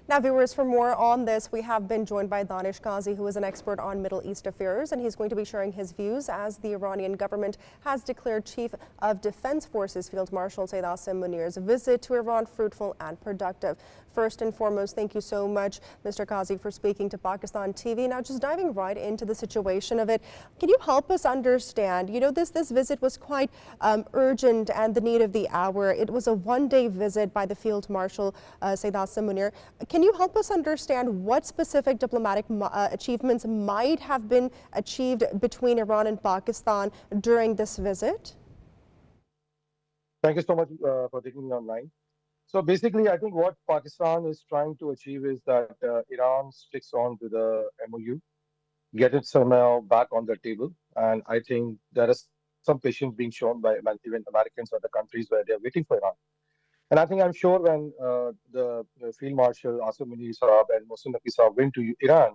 Now, viewers, for more on this, we have been joined by Danish Ghazi, who is an expert on Middle East affairs, and he's going to be sharing his views as the Iranian government has declared Chief of Defense Forces Field Marshal Sayyid Asim Munir's visit to Iran fruitful and productive. First and foremost, thank you so much, Mr. Ghazi, for speaking to Pakistan TV. Now, just diving right into the situation of it, can you help us understand, this visit was quite urgent and the need of the hour. It was a one-day visit by the Field Marshal Sayyid Asim Munir. Can you help us understand what specific diplomatic achievements might have been achieved between Iran and Pakistan during this visit? Thank you so much for taking me online. So basically, I think what Pakistan is trying to achieve is that Iran sticks on to the MOU, get it somehow back on the table. And I think there is some patience being shown by even Americans or the countries where they're waiting for Iran. And I'm sure when the Field Marshal Asim Munir Saab and Mohsen Naqvi Saab went to Iran,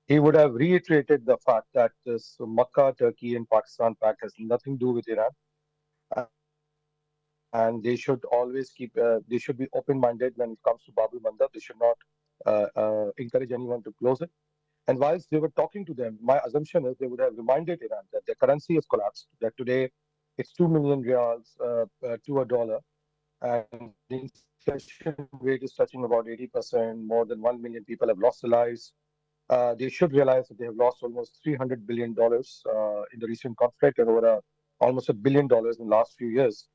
he would have reiterated the fact that this Makkah, Turkey, and Pakistan pact has nothing to do with Iran. And they should always they should be open-minded when it comes to Babul Mandab. They should not encourage anyone to close it. And whilst they were talking to them, my assumption is they would have reminded Iran that their currency has collapsed, that today it's 2 million riyals to a dollar, and the inflation rate is touching about 80%. More than 1 million people have lost their lives. They should realize that they have lost almost $300 billion in the recent conflict and over almost $1 billion in the last few years.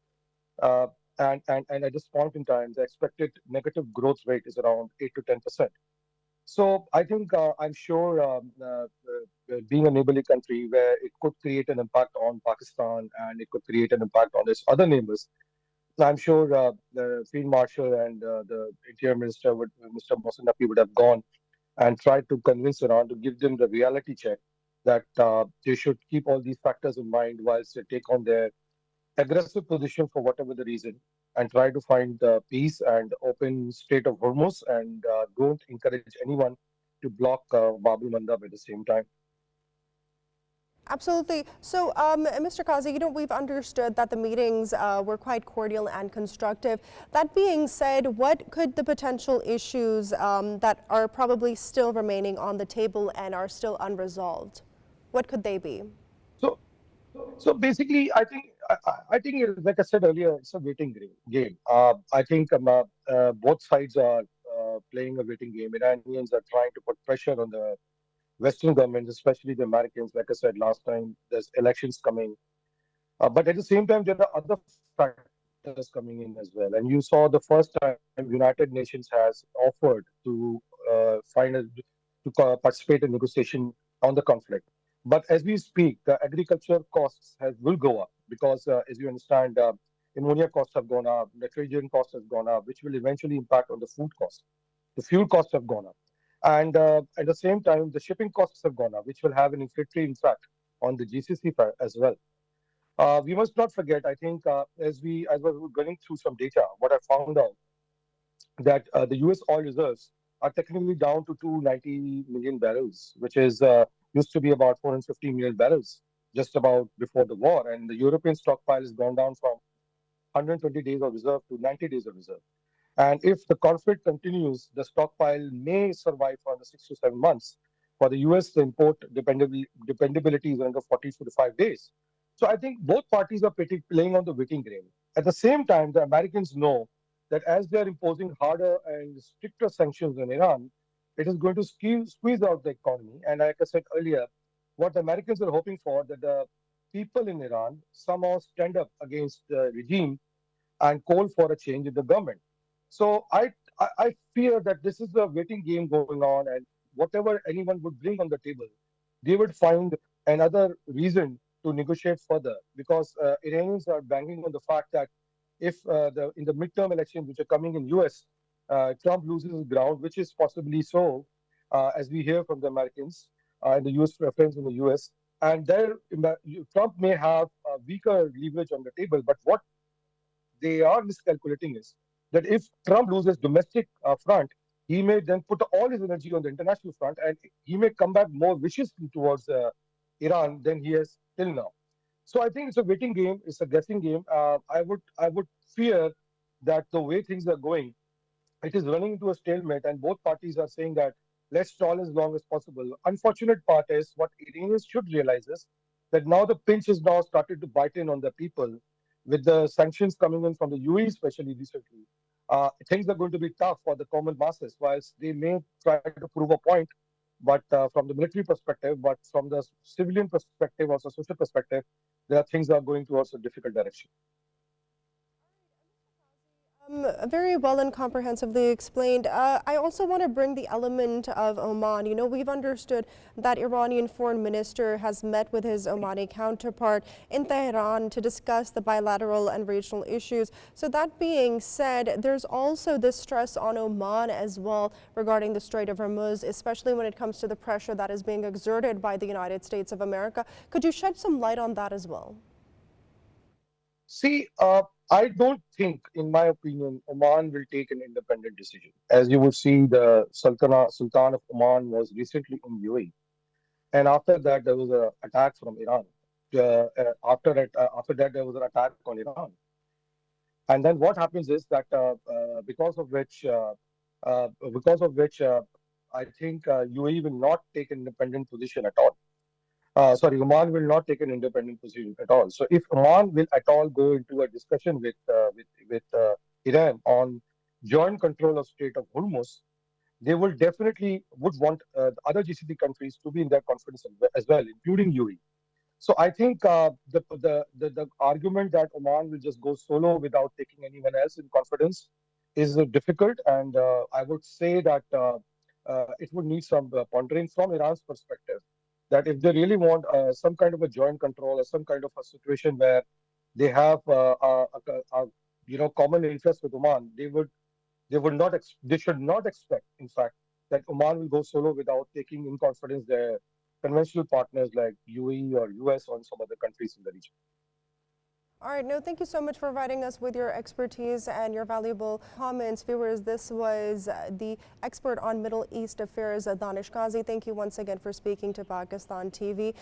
Uh, and at this point in time, the expected negative growth rate is around 8 to 10%. So I think I'm sure being a neighborly country where it could create an impact on Pakistan and it could create an impact on its other neighbors. I'm sure the Field Marshal and the Interior Minister, Mr. Mohsen Naqvi, would have gone and tried to convince Iran to give them the reality check that they should keep all these factors in mind whilst they take on their aggressive position for whatever the reason and try to find peace and open state of Hormuz and don't encourage anyone to block Babul Mandab at the same time. Absolutely. So, Mr. Kazi, we've understood that the meetings were quite cordial and constructive. That being said, what could the potential issues that are probably still remaining on the table and are still unresolved, what could they be? So, so basically, I think like I said earlier, it's a waiting game. I think both sides are playing a waiting game. Iranians are trying to put pressure on the Western governments, especially the Americans. Like I said last time, there's elections coming. But at the same time, there are other factors coming in as well. And you saw the first time United Nations has offered to participate in negotiation on the conflict. But as we speak, the agriculture costs will go up because, as you understand, ammonia costs have gone up, nitrogen costs have gone up, which will eventually impact on the food cost. The fuel costs have gone up. And at the same time, the shipping costs have gone up, which will have an inflationary impact on the GCC as well. We must not forget, I think, as we were going through some data, what I found out that the US oil reserves are technically down to 290 million barrels, which is used to be about 450 million barrels just about before the war. And the European stockpile has gone down from 120 days of reserve to 90 days of reserve. And if the conflict continues, the stockpile may survive for another 6 to 7 months. For the US, the import dependability is under 40 to 45 days. So I think both parties are playing on the waiting game. At the same time, the Americans know that as they are imposing harder and stricter sanctions on Iran, it is going to squeeze out the economy. And like I said earlier, what the Americans are hoping for that the people in Iran somehow stand up against the regime and call for a change in the government. So I fear that this is a waiting game going on, and whatever anyone would bring on the table, they would find another reason to negotiate further because Iranians are banking on the fact that if in the midterm elections which are coming in US, Trump loses ground, which is possibly so, as we hear from the Americans and the US friends in the US, and there Trump may have a weaker leverage on the table, but what they are miscalculating is that if Trump loses domestic front, he may then put all his energy on the international front, and he may come back more viciously towards Iran than he has till now. So I think it's a waiting game, it's a guessing game. I would fear that the way things are going, it is running into a stalemate, and both parties are saying that let's stall as long as possible. Unfortunate part is what Iranians should realize is that now the pinch is now started to bite in on the people with the sanctions coming in from the UAE, especially recently. Things are going to be tough for the common masses, whilst they may try to prove a point, but from the military perspective, but from the civilian perspective, also social perspective, there are things are going towards a difficult direction. Very well and comprehensively explained. I also want to bring the element of Oman. You know, we've understood that Iranian foreign minister has met with his Omani counterpart in Tehran to discuss the bilateral and regional issues. So that being said, there's also this stress on Oman as well regarding the Strait of Hormuz, especially when it comes to the pressure that is being exerted by the United States of America. Could you shed some light on that as well? See, I don't think, in my opinion, Oman will take an independent decision. As you would see, the Sultan of Oman was recently in UAE, and after that there was an attack from Iran. After that, there was an attack on Iran, and then what happens is that because of which I think UAE will not take an independent position at all. Sorry, Oman will not take an independent position at all. So if Oman will at all go into a discussion with Iran on joint control of Strait of Hormuz, they will definitely would want the other GCC countries to be in their confidence as well, including UAE. So I think the argument that Oman will just go solo without taking anyone else in confidence is difficult, and I would say that it would need some pondering from Iran's perspective. That if they really want some kind of a joint control or some kind of a situation where they have common interest with Oman, they should not expect, in fact, that Oman will go solo without taking in confidence their conventional partners like UAE or US or some other countries in the region. All right, no, thank you so much for providing us with your expertise and your valuable comments. Viewers, this was the expert on Middle East affairs, Danish Ghazi. Thank you once again for speaking to Pakistan TV.